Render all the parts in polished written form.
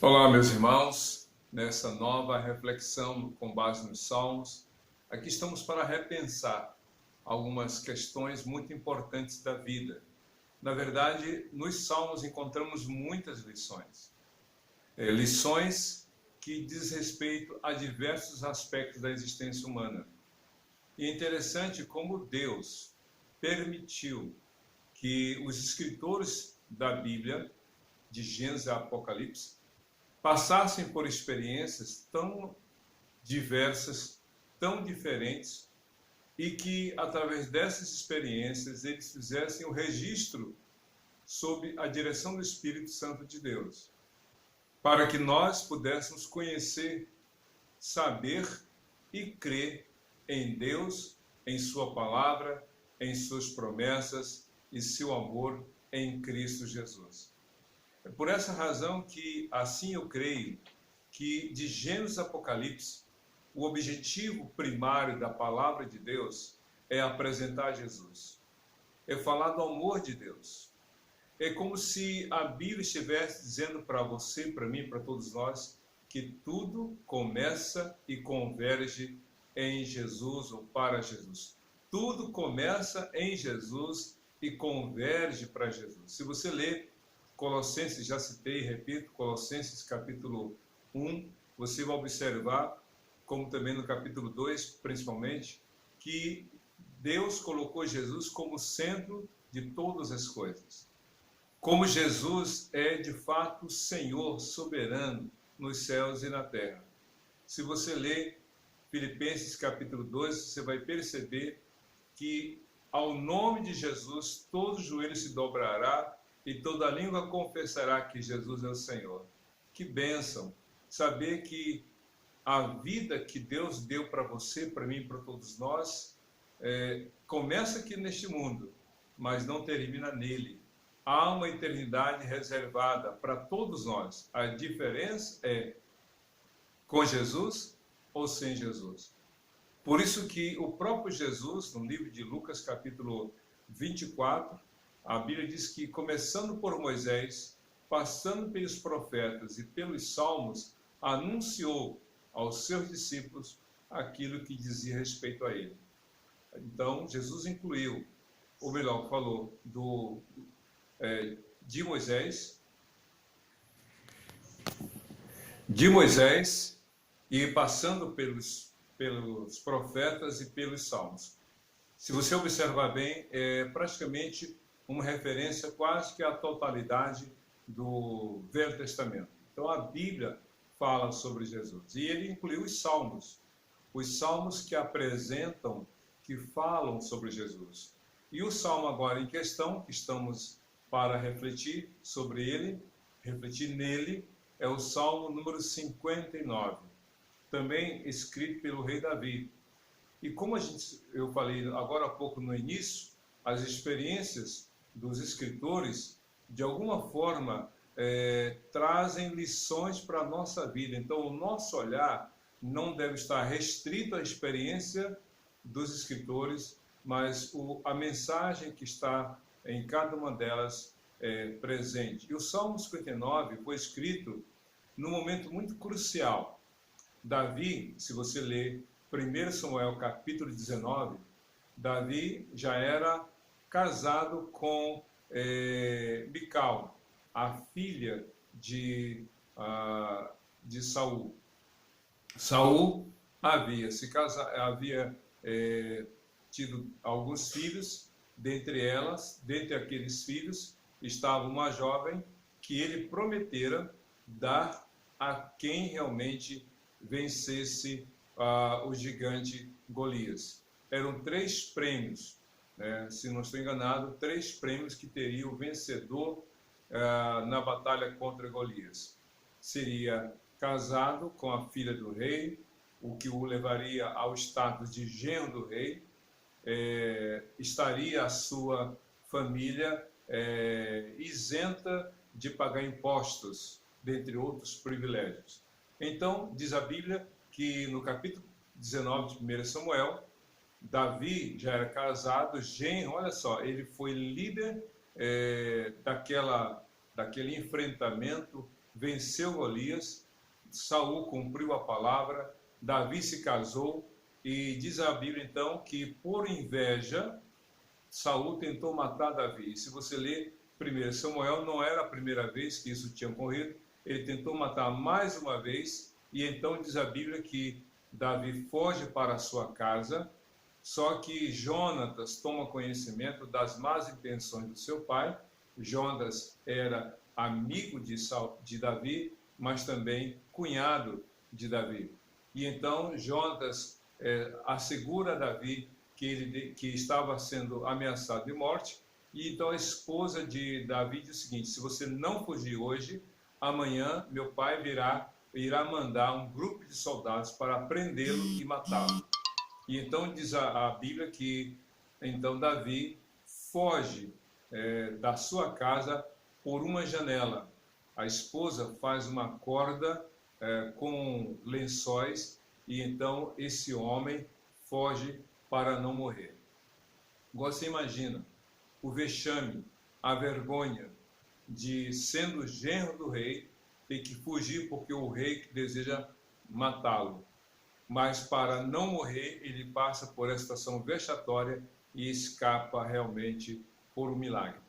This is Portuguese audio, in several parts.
Olá, meus irmãos, nessa nova reflexão com base nos Salmos, aqui estamos para repensar algumas questões muito importantes da vida. Na verdade, nos Salmos encontramos muitas lições. Lições que diz respeito a diversos aspectos da existência humana. E é interessante como Deus permitiu que os escritores da Bíblia, de Gênesis a Apocalipse, passassem por experiências tão diversas, tão diferentes, e que, através dessas experiências, eles fizessem o registro sob a direção do Espírito Santo de Deus, para que nós pudéssemos conhecer, saber e crer em Deus, em sua palavra, em suas promessas e seu amor em Cristo Jesus. É por essa razão que, assim eu creio, que de Gênesis a Apocalipse, o objetivo primário da palavra de Deus é apresentar Jesus. É falar do amor de Deus. É como se a Bíblia estivesse dizendo para você, para mim, para todos nós, que tudo começa e converge em Jesus ou para Jesus. Tudo começa em Jesus e converge para Jesus. Se você ler Colossenses, já citei e repito, Colossenses capítulo 1, você vai observar, como também no capítulo 2, principalmente, que Deus colocou Jesus como centro de todas as coisas. Como Jesus é, de fato, Senhor soberano nos céus e na terra. Se você ler Filipenses capítulo 2, você vai perceber que ao nome de Jesus todo joelho se dobrará e toda língua confessará que Jesus é o Senhor. Que bênção saber que a vida que Deus deu para você, para mim, para todos nós, começa aqui neste mundo, mas não termina nele. Há uma eternidade reservada para todos nós. A diferença é com Jesus ou sem Jesus. Por isso que o próprio Jesus, no livro de Lucas, capítulo 24, a Bíblia diz que, começando por Moisés, passando pelos profetas e pelos salmos, anunciou aos seus discípulos aquilo que dizia respeito a ele. Então, Jesus incluiu, ou melhor, falou de Moisés e passando pelos profetas e pelos salmos. Se você observar bem, é praticamente uma referência quase que à totalidade do Velho Testamento. Então a Bíblia fala sobre Jesus. E ele incluiu os salmos que apresentam, que falam sobre Jesus. E o salmo agora em questão, que estamos para refletir sobre ele, refletir nele, é o salmo número 59, também escrito pelo rei Davi. E como eu falei agora há pouco no início, as experiências dos escritores, de alguma forma, trazem lições para a nossa vida. Então, o nosso olhar não deve estar restrito à experiência dos escritores, mas a mensagem que está em cada uma delas presente. E o Salmo 59 foi escrito num momento muito crucial. Davi, se você ler 1 Samuel capítulo 19, Davi já era casado com Mical, a filha de Saul. Saul havia tido alguns filhos, dentre aqueles filhos estava uma jovem que ele prometera dar a quem realmente vencesse o gigante Golias. Eram 3 prêmios, né? Se não estou enganado, 3 prêmios que teria o vencedor na batalha contra Golias. Seria casado com a filha do rei, o que o levaria ao status de genro do rei. Estaria a sua família isenta de pagar impostos, dentre outros privilégios. Então, diz a Bíblia que no capítulo 19 de 1 Samuel, Davi já era casado, genro, olha só, ele foi líder daquele enfrentamento venceu Golias, Saul cumpriu a palavra, Davi se casou, e diz a Bíblia então que por inveja Saul tentou matar Davi. E se você ler 1 Samuel, não era a primeira vez que isso tinha ocorrido, ele tentou matar mais uma vez, e então diz a Bíblia que Davi foge para a sua casa, só que Jonatas toma conhecimento das más intenções do seu pai. Jonatas era amigo de Davi, mas também cunhado de Davi. E então Jonatas assegura a Davi que estava sendo ameaçado de morte, e então a esposa de Davi diz o seguinte: se você não fugir hoje, amanhã meu pai irá mandar um grupo de soldados para prendê-lo e matá-lo. E então diz a Bíblia que então Davi foge da sua casa por uma janela. A esposa faz uma corda com lençóis, e então esse homem foge para não morrer. Você imagina o vexame, a vergonha de, sendo genro do rei, ter que fugir porque o rei deseja matá-lo. Mas para não morrer, ele passa por esta ação vexatória e escapa realmente por um milagre.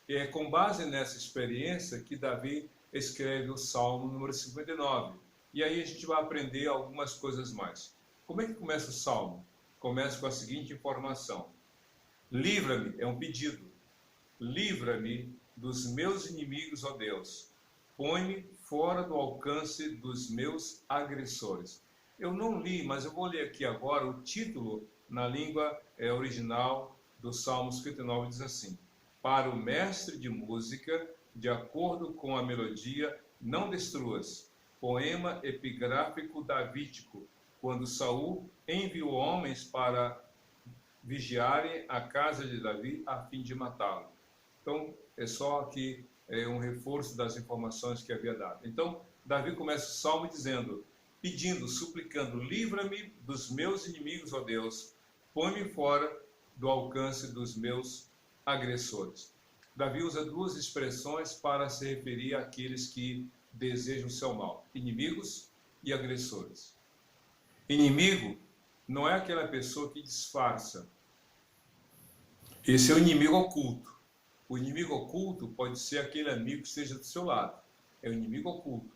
E é com base nessa experiência que Davi escreve o Salmo número 59. E aí a gente vai aprender algumas coisas mais. Como é que começa o Salmo? Começa com a seguinte informação: livra-me, é um pedido, livra-me dos meus inimigos, ó Deus, põe-me fora do alcance dos meus agressores. Eu não li, mas eu vou ler aqui agora o título na língua original do Salmo 59, diz assim: para o mestre de música, de acordo com a melodia, não destruas. Poema epigráfico davídico, quando Saul enviou homens para vigiarem a casa de Davi a fim de matá-lo. Então, é só aqui um reforço das informações que havia dado. Então, Davi começa o salmo dizendo, pedindo, suplicando: livra-me dos meus inimigos, ó Deus, põe-me fora do alcance dos meus agressores. Davi usa duas expressões para se referir àqueles que desejam o seu mal: inimigos e agressores. Inimigo não é aquela pessoa que disfarça. Esse é o inimigo oculto. O inimigo oculto pode ser aquele amigo que esteja do seu lado. É o inimigo oculto.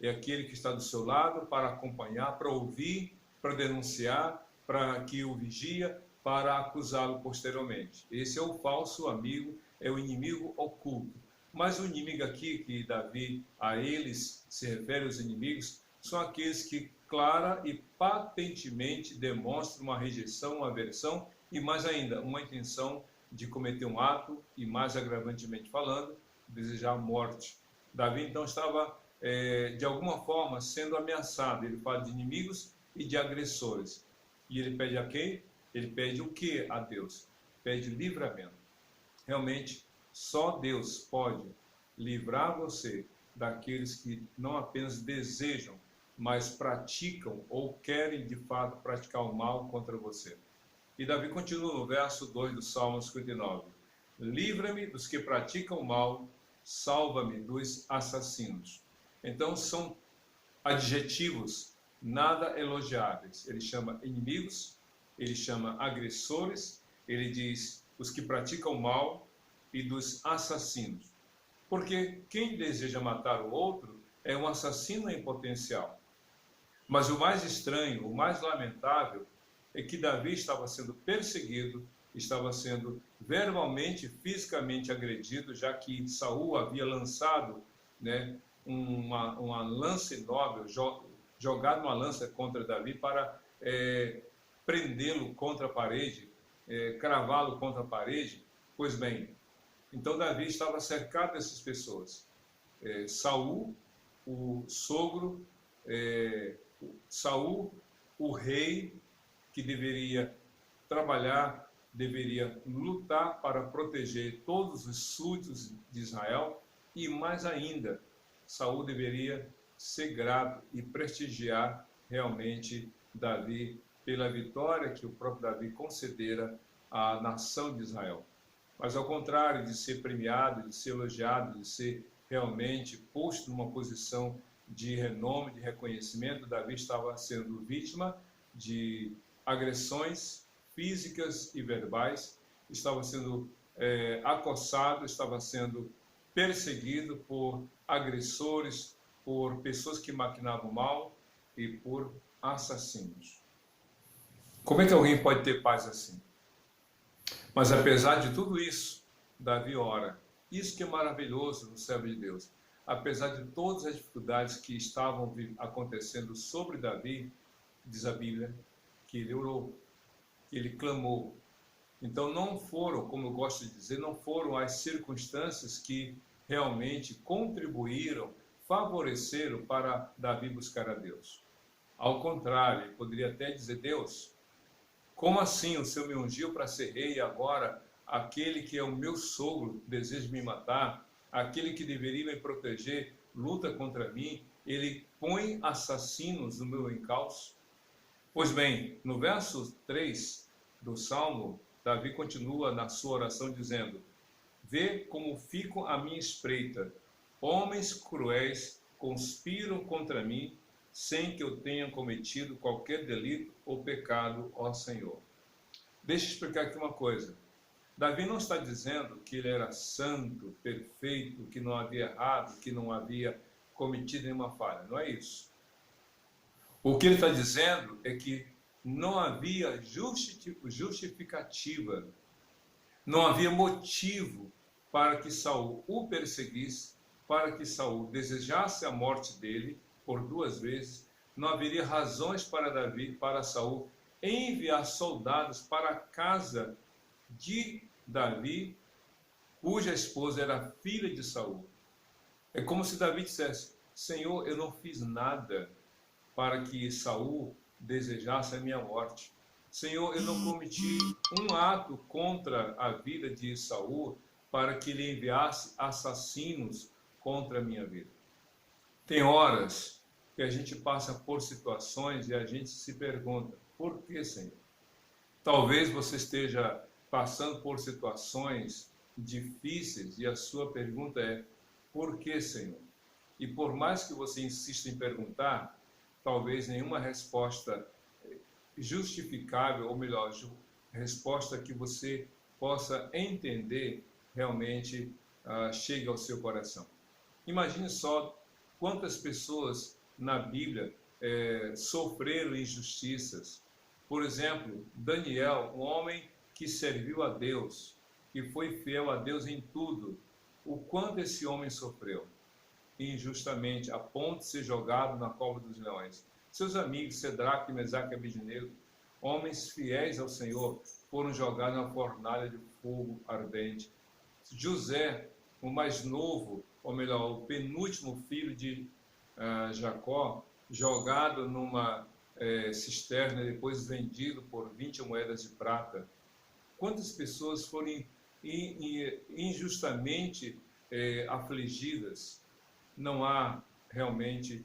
É aquele que está do seu lado para acompanhar, para ouvir, para denunciar, para que o vigia, para acusá-lo posteriormente. Esse é o falso amigo, é o inimigo oculto. Mas o inimigo aqui, que Davi a eles se refere, aos inimigos, são aqueles que clara e patentemente demonstram uma rejeição, uma aversão e mais ainda, uma intenção de cometer um ato e, mais agravantemente falando, desejar a morte. Davi então estava de alguma forma sendo ameaçado. Ele fala de inimigos e de agressores. E ele pede a quem? Ele pede o que a Deus? Pede livramento. Realmente, só Deus pode livrar você daqueles que não apenas desejam, mas praticam ou querem de fato praticar o mal contra você. E Davi continua no verso 2 do Salmo 59. Livra-me dos que praticam o mal, salva-me dos assassinos. Então são adjetivos nada elogiáveis. Ele chama inimigos, ele chama agressores, ele diz os que praticam o mal e dos assassinos. Porque quem deseja matar o outro é um assassino em potencial. Mas o mais estranho, o mais lamentável, é que Davi estava sendo perseguido, estava sendo verbalmente, fisicamente agredido, já que Saul havia lançado uma lança enorme, jogado uma lança contra Davi para prendê-lo contra a parede, cravá-lo contra a parede. Pois bem, então Davi estava cercado dessas pessoas. Saul, o sogro, Saul, o rei, que deveria trabalhar, deveria lutar para proteger todos os súditos de Israel, e mais ainda, Saul deveria ser grato e prestigiar realmente Davi pela vitória que o próprio Davi concedera à nação de Israel. Mas ao contrário de ser premiado, de ser elogiado, de ser realmente posto numa posição de renome, de reconhecimento. Davi estava sendo vítima de agressões físicas e verbais, estava sendo acossado, estava sendo perseguido por agressores, por pessoas que maquinavam mal e por assassinos. Como é que alguém pode ter paz assim? Mas apesar de tudo isso, Davi ora. Isso que é maravilhoso no servo de Deus. Apesar de todas as dificuldades que estavam acontecendo sobre Davi, diz a Bíblia, que ele orou, que ele clamou. Então não foram, como eu gosto de dizer, não foram as circunstâncias que realmente contribuíram, favoreceram para Davi buscar a Deus. Ao contrário, ele poderia até dizer: Deus, como assim o Senhor me ungiu para ser rei e agora aquele que é o meu sogro deseja me matar, aquele que deveria me proteger luta contra mim, ele põe assassinos no meu encalço? Pois bem, no verso 3 do Salmo, Davi continua na sua oração dizendo: vê como fico à minha espreita, homens cruéis conspiram contra mim, sem que eu tenha cometido qualquer delito ou pecado, ó Senhor. Deixa eu explicar aqui uma coisa. Davi não está dizendo que ele era santo, perfeito, que não havia errado, que não havia cometido nenhuma falha. Não é isso. O que ele está dizendo é que não havia justificativa, não havia motivo para que Saul o perseguisse, para que Saul desejasse a morte dele por 2 vezes. Não haveria razões para Davi, para Saul enviar soldados para a casa de Davi, cuja esposa era filha de Saul. É como se Davi dissesse: Senhor, eu não fiz nada para que Saul desejasse a minha morte. Senhor, eu não cometi um ato contra a vida de Saul para que ele enviasse assassinos contra a minha vida. Tem horas que a gente passa por situações e a gente se pergunta: por que, Senhor? Talvez você esteja passando por situações difíceis e a sua pergunta é: por que, Senhor? E por mais que você insista em perguntar, talvez nenhuma resposta justificável, ou melhor, resposta que você possa entender realmente chegue ao seu coração. Imagine só quantas pessoas na Bíblia sofreram injustiças. Por exemplo, Daniel, um homem que serviu a Deus, que foi fiel a Deus em tudo. O quanto esse homem sofreu injustamente, a ponto de ser jogado na cova dos leões. Seus amigos, Cedraque, Mesaque e Abednego, homens fiéis ao Senhor, foram jogados na fornalha de fogo ardente. José, o mais novo, ou melhor, o penúltimo filho de Jacó, jogado numa cisterna, depois vendido por 20 moedas de prata. Quantas pessoas foram injustamente afligidas? Não há realmente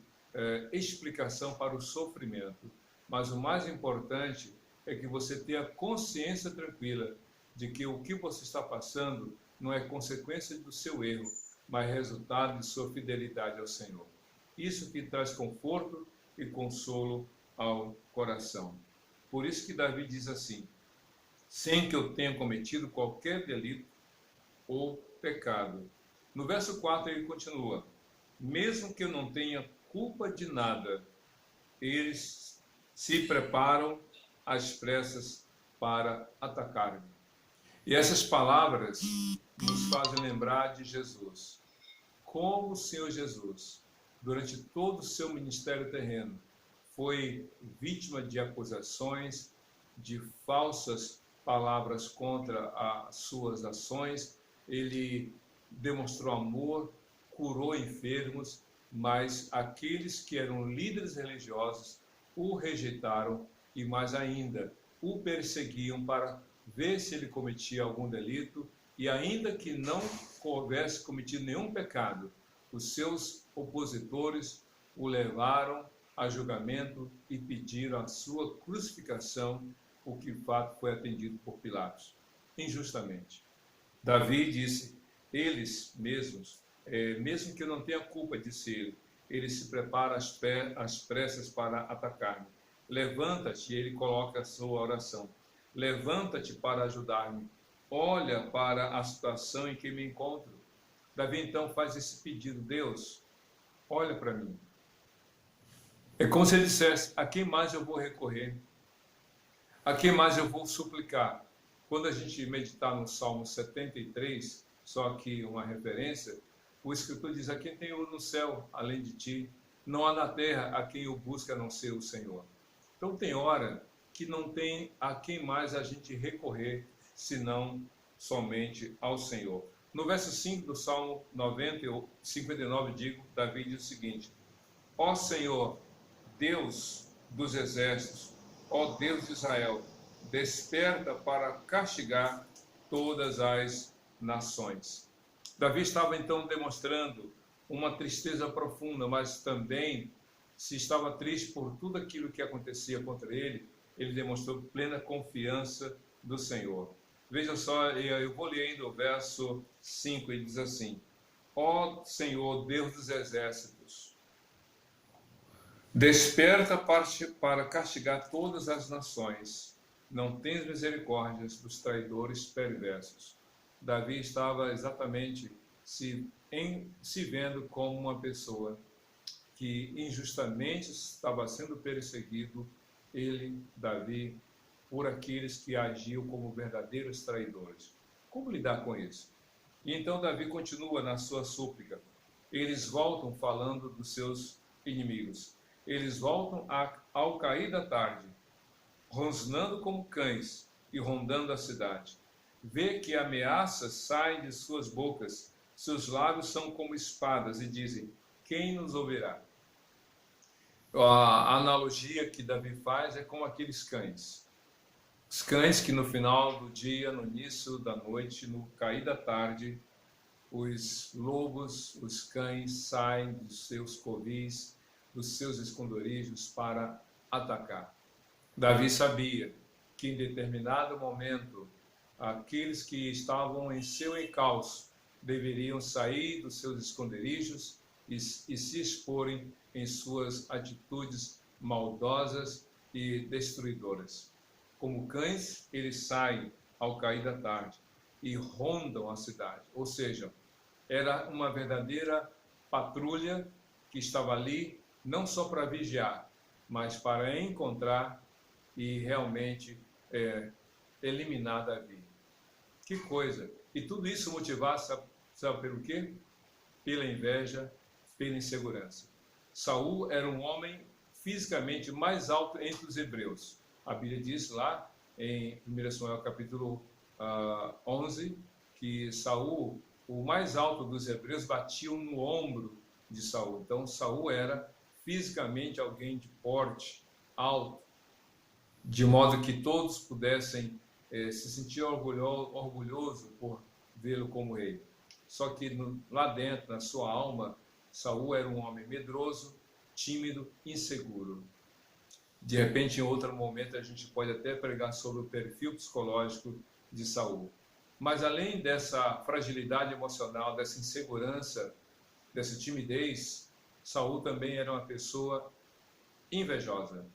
explicação para o sofrimento, mas o mais importante é que você tenha consciência tranquila de que o que você está passando não é consequência do seu erro, mas resultado de sua fidelidade ao Senhor. Isso que traz conforto e consolo ao coração. Por isso que Davi diz assim: sem que eu tenha cometido qualquer delito ou pecado. No verso 4 ele continua: mesmo que eu não tenha culpa de nada, eles se preparam às pressas para atacar-me. E essas palavras nos fazem lembrar de Jesus. Como o Senhor Jesus, durante todo o seu ministério terreno, foi vítima de acusações, de falsas palavras contra as suas ações. Ele demonstrou amor, curou enfermos, mas aqueles que eram líderes religiosos o rejeitaram e, mais ainda, o perseguiam para ver se ele cometia algum delito, e ainda que não houvesse cometido nenhum pecado, os seus opositores o levaram a julgamento e pediram a sua crucificação, o que de fato foi atendido por Pilatos, injustamente. Davi disse: eles mesmos mesmo que eu não tenha culpa, disse ele se prepara às pressas para atacar-me. Levanta-te, e ele coloca a sua oração. Levanta-te para ajudar-me. Olha para a situação em que me encontro. Davi então faz esse pedido: Deus, olha para mim. É como se ele dissesse: a quem mais eu vou recorrer? A quem mais eu vou suplicar? Quando a gente meditar no Salmo 73, só aqui uma referência, o escritor diz: a quem tem no céu além de ti? Não há na terra a quem o busca a não ser o Senhor. Então tem hora que não tem a quem mais a gente recorrer, senão somente ao Senhor. No verso 5 do Salmo 59, Davi diz o seguinte: ó Senhor, Deus dos exércitos, ó Deus de Israel, desperta para castigar todas as nações. Davi estava então demonstrando uma tristeza profunda, mas também, se estava triste por tudo aquilo que acontecia contra ele, ele demonstrou plena confiança do Senhor. Veja só, eu vou ler ainda o verso 5, ele diz assim: ó Senhor, Deus dos exércitos, desperta para castigar todas as nações, não tens misericórdias dos traidores perversos. Davi estava exatamente se vendo como uma pessoa que injustamente estava sendo perseguido, Davi, por aqueles que agiam como verdadeiros traidores. Como lidar com isso? E então Davi continua na sua súplica. Eles voltam falando dos seus inimigos. Eles voltam ao cair da tarde, rosnando como cães e rondando a cidade. Vê que ameaças saem de suas bocas, seus lábios são como espadas e dizem: quem nos ouvirá? A analogia que Davi faz é com aqueles cães. Os cães que no final do dia, no início da noite, no cair da tarde, os lobos, os cães saem dos seus covis, dos seus esconderijos para atacar. Davi sabia que em determinado momento aqueles que estavam em seu encalço deveriam sair dos seus esconderijos e se exporem em suas atitudes maldosas e destruidoras. Como cães, eles saem ao cair da tarde e rondam a cidade. Ou seja, era uma verdadeira patrulha que estava ali não só para vigiar, mas para encontrar e realmente eliminar Davi. Que coisa! E tudo isso motivado, sabe pelo quê? Pela inveja, pela insegurança. Saul era um homem fisicamente mais alto entre os hebreus. A Bíblia diz lá em 1 Samuel capítulo 11 que Saul, o mais alto dos hebreus, batia no ombro de Saul. Então Saul era fisicamente alguém de porte alto, de modo que todos pudessem se sentir orgulhoso por vê-lo como rei. Só que lá dentro, na sua alma, Saul era um homem medroso, tímido, inseguro. De repente, em outro momento, a gente pode até pregar sobre o perfil psicológico de Saul. Mas além dessa fragilidade emocional, dessa insegurança, dessa timidez, Saul também era uma pessoa invejosa.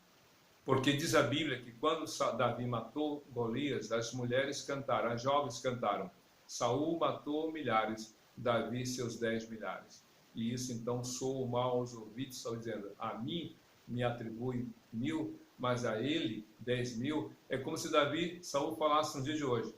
Porque diz a Bíblia que quando Davi matou Golias, as mulheres cantaram, as jovens cantaram: Saul matou milhares, Davi seus 10 milhares. E isso então soou mal aos ouvidos, Saul dizendo: a mim me atribui 1000, mas a ele 10.000. É como se Saul falasse no dia de hoje: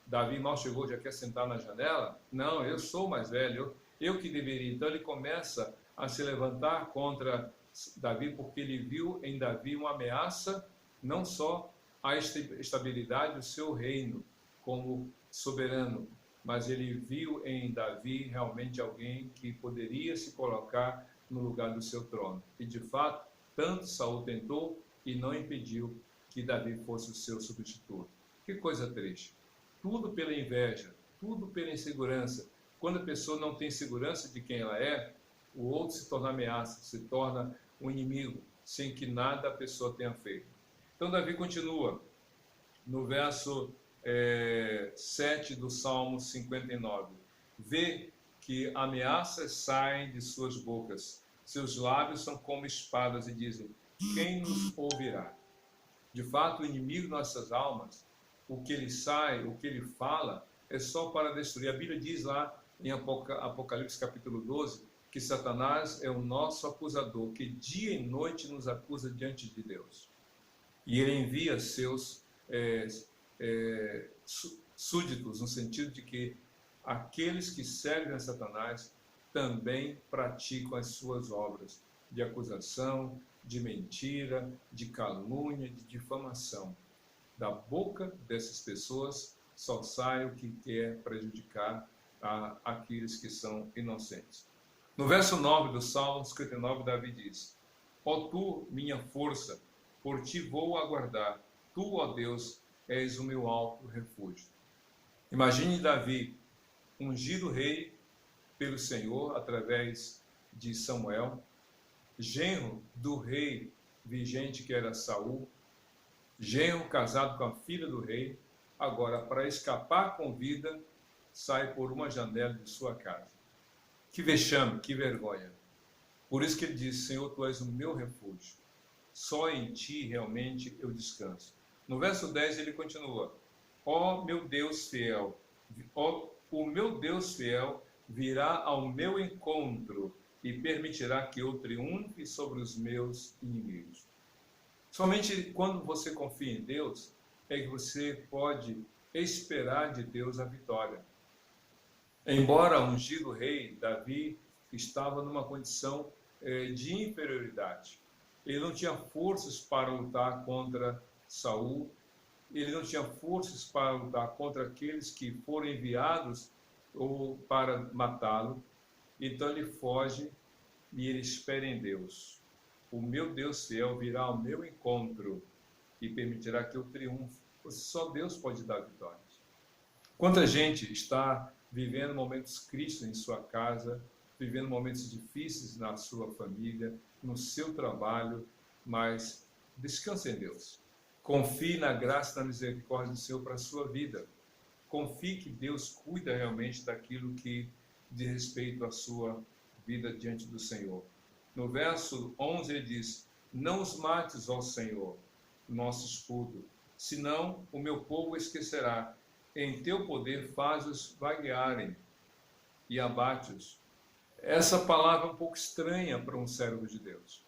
Davi mal chegou, já quer sentar na janela? Não, eu sou mais velho, eu que deveria. Então ele começa a se levantar contra Davi, porque ele viu em Davi uma ameaça, não só à estabilidade do seu reino como soberano, mas ele viu em Davi realmente alguém que poderia se colocar no lugar do seu trono. E de fato, tanto Saul tentou e não impediu que Davi fosse o seu substituto. Que coisa triste. Tudo pela inveja, tudo pela insegurança. Quando a pessoa não tem segurança de quem ela é, o outro se torna ameaça, se torna um inimigo, sem que nada a pessoa tenha feito. Então Davi continua no verso 7 do Salmo 59. Vê que ameaças saem de suas bocas. Seus lábios são como espadas e dizem: quem nos ouvirá? De fato, o inimigo de nossas almas, o que ele sai, o que ele fala, é só para destruir. A Bíblia diz lá em Apocalipse capítulo 12, que Satanás é o nosso acusador, que dia e noite nos acusa diante de Deus. E ele envia seus súditos, no sentido de que aqueles que servem a Satanás também praticam as suas obras de acusação, de mentira, de calúnia, de difamação. Da boca dessas pessoas só sai o que quer prejudicar aqueles que são inocentes. No verso 9 do Salmo 59, Davi diz: ó tu, minha força, por ti vou aguardar, tu, ó Deus, és o meu alto refúgio. Imagine Davi, ungido rei pelo Senhor através de Samuel, genro do rei vigente que era Saul, genro casado com a filha do rei, agora para escapar com vida, sai por uma janela de sua casa. Que vexame, que vergonha. Por isso que ele diz: Senhor, tu és o meu refúgio, só em ti realmente eu descanso. No verso 10 ele continua: ó meu Deus fiel, o meu Deus fiel virá ao meu encontro e permitirá que eu triunfe sobre os meus inimigos. Somente quando você confia em Deus é que você pode esperar de Deus a vitória. Embora ungido rei, Davi estava numa condição de inferioridade. Ele não tinha forças para lutar contra Saul, ele não tinha forças para lutar contra aqueles que foram enviados ou para matá-lo. Então ele foge e ele espera em Deus. O meu Deus fiel virá ao meu encontro e permitirá que eu triunfe. Só Deus pode dar vitórias. Quanta gente está vivendo momentos críticos em sua casa, vivendo momentos difíceis na sua família, no seu trabalho, mas descanse em Deus. Confie na graça e na misericórdia do Senhor para a sua vida. Confie que Deus cuida realmente daquilo que diz respeito à sua vida diante do Senhor. No verso 11 ele diz: não os mates, ó Senhor, nosso escudo, senão o meu povo esquecerá. Em teu poder faz-os vaguearem e abate-os. Essa palavra é um pouco estranha para um servo de Deus.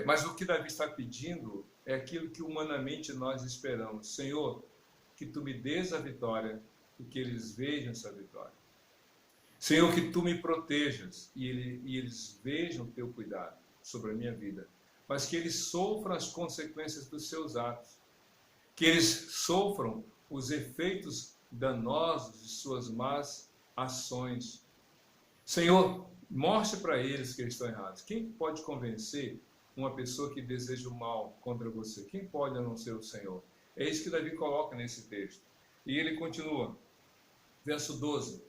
Mas o que Davi está pedindo é aquilo que humanamente nós esperamos. Senhor, que tu me dês a vitória e que eles vejam essa vitória. Senhor, que tu me protejas e eles vejam o teu cuidado sobre a minha vida. Mas que eles sofram as consequências dos seus atos. Que eles sofram os efeitos danosos de suas más ações. Senhor, mostre para eles que eles estão errados. Quem pode convencer uma pessoa que deseja o mal contra você? Quem pode a não ser o Senhor? É isso que Davi coloca nesse texto. E ele continua, verso 12: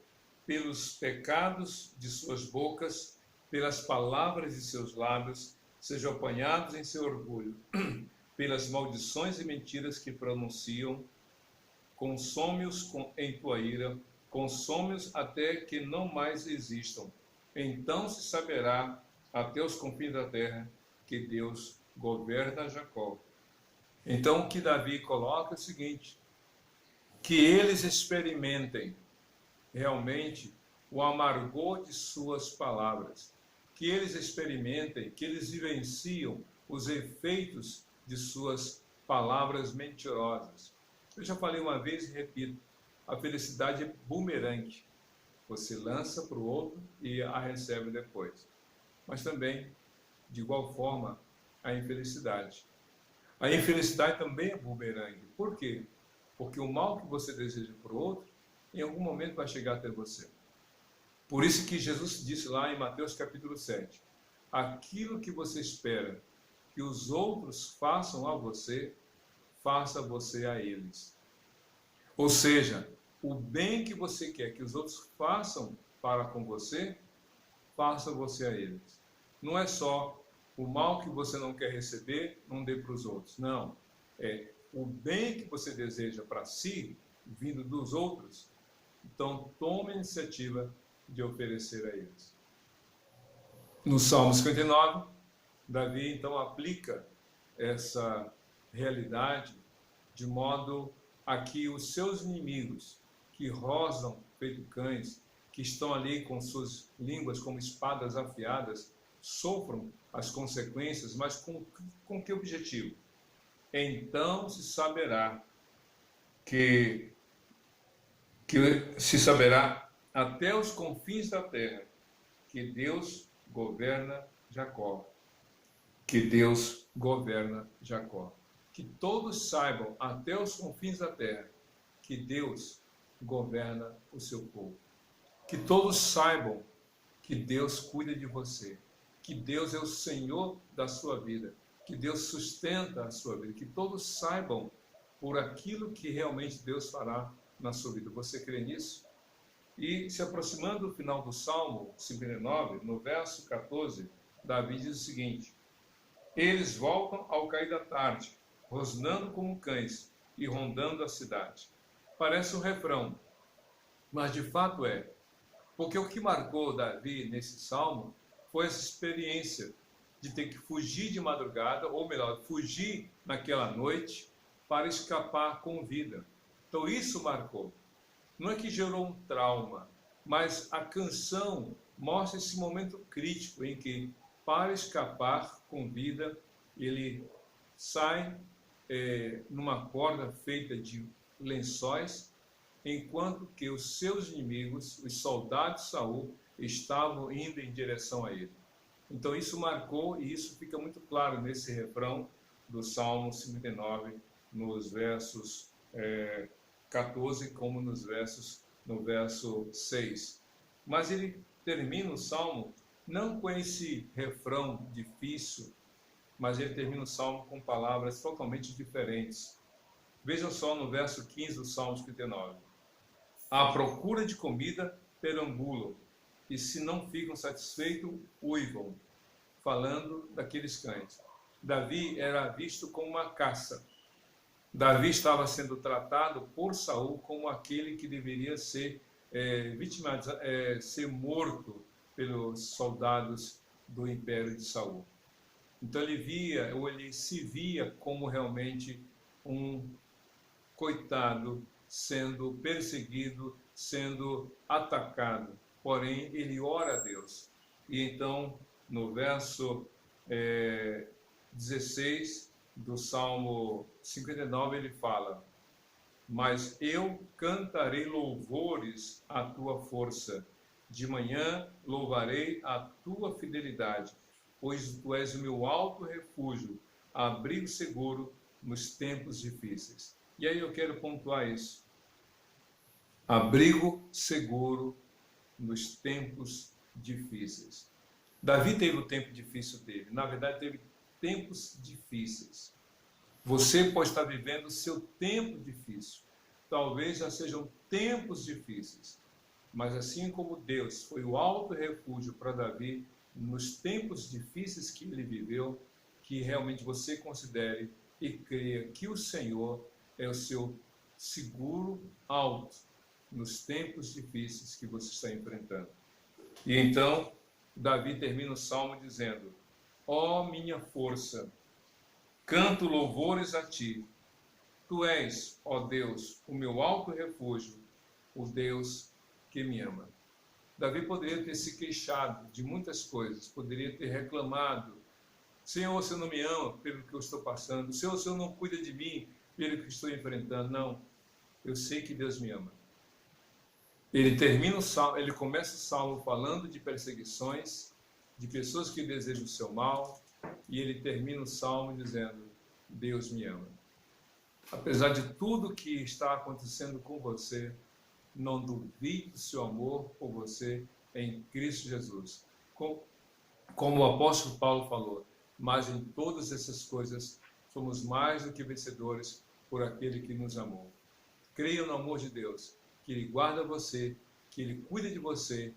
pelos pecados de suas bocas, pelas palavras de seus lábios, sejam apanhados em seu orgulho, pelas maldições e mentiras que pronunciam, consome-os em tua ira, consome-os até que não mais existam. Então se saberá até os confins da terra que Deus governa Jacó. Então o que Davi coloca é o seguinte: que eles experimentem realmente o amargor de suas palavras, que eles experimentem, que eles vivenciam os efeitos de suas palavras mentirosas. Eu já falei uma vez e repito: a felicidade é bumerangue. Você lança para o outro e a recebe depois. Mas também, de igual forma, a infelicidade. A infelicidade também é bumerangue. Por quê? Porque o mal que você deseja para o outro, em algum momento vai chegar até você. Por isso que Jesus disse lá em Mateus capítulo 7, aquilo que você espera que os outros façam a você, faça você a eles. Ou seja, o bem que você quer que os outros façam para com você, faça você a eles. Não é só o mal que você não quer receber, não dê para os outros. Não. É o bem que você deseja para si, vindo dos outros, Então, tome a iniciativa de oferecer a eles. No Salmo 59, Davi então aplica essa realidade de modo a que os seus inimigos, que rosnam feito cães, que estão ali com suas línguas como espadas afiadas, sofram as consequências, mas com que objetivo? Então se saberá que se saberá até os confins da terra que Deus governa Jacó. Que Deus governa Jacó. Que todos saibam até os confins da terra que Deus governa o seu povo. Que todos saibam que Deus cuida de você. Que Deus é o Senhor da sua vida. Que Deus sustenta a sua vida. Que todos saibam por aquilo que realmente Deus fará na sua vida. Você crê nisso? E se aproximando do final do Salmo 59, no verso 14, Davi diz o seguinte: eles voltam ao cair da tarde, rosnando como cães e rondando a cidade. Parece um refrão, mas de fato é. Porque o que marcou Davi nesse salmo foi essa experiência de ter que fugir de madrugada, ou melhor, fugir naquela noite para escapar com vida. Então isso marcou. Não é que gerou um trauma, mas a canção mostra esse momento crítico em que, para escapar com vida, ele sai numa corda feita de lençóis, enquanto que os seus inimigos, os soldados de Saul, estavam indo em direção a ele. Então isso marcou, e isso fica muito claro nesse refrão do Salmo 59, nos versos 14, como no verso 6. Mas ele termina o Salmo não com esse refrão difícil, mas ele termina o Salmo com palavras totalmente diferentes. Vejam só no verso 15 do Salmo 59. À procura de comida perambulam, e se não ficam satisfeitos, uivam, falando daqueles cães. Davi era visto como uma caça. Davi estava sendo tratado por Saul como aquele que deveria ser vitimado, ser morto pelos soldados do império de Saul. Então ele se via como realmente um coitado, sendo perseguido, sendo atacado. Porém, ele ora a Deus. E então, no verso 16 do Salmo 59, ele fala: mas eu cantarei louvores à tua força, de manhã louvarei a tua fidelidade, pois tu és o meu alto refúgio, abrigo seguro nos tempos difíceis. E aí eu quero pontuar isso. Abrigo seguro nos tempos difíceis. Davi teve o tempo difícil dele. Na verdade, teve tempos difíceis. Você pode estar vivendo o seu tempo difícil. Talvez já sejam tempos difíceis. Mas assim como Deus foi o alto refúgio para Davi nos tempos difíceis que ele viveu, que realmente você considere e creia que o Senhor é o seu seguro alto nos tempos difíceis que você está enfrentando. E então, Davi termina o salmo dizendo: ó minha força, canto louvores a ti. Tu és, ó Deus, o meu alto refúgio, o Deus que me ama. Davi poderia ter se queixado de muitas coisas, poderia ter reclamado: Senhor, você não me ama pelo que eu estou passando, Senhor, o Senhor não cuida de mim pelo que estou enfrentando. Não, eu sei que Deus me ama. Ele termina o salmo, ele começa o salmo falando de perseguições, de pessoas que desejam o seu mal, e ele termina o salmo dizendo: Deus me ama. Apesar de tudo que está acontecendo com você, não duvide do seu amor por você em Cristo Jesus. Como o apóstolo Paulo falou, mas em todas essas coisas somos mais do que vencedores por aquele que nos amou. Creia no amor de Deus, que Ele guarda você, que Ele cuida de você,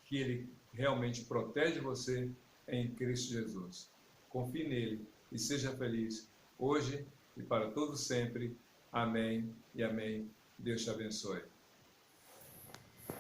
que Ele realmente protege você em Cristo Jesus. Confie nele e seja feliz hoje e para todo sempre. Amém e amém. Deus te abençoe.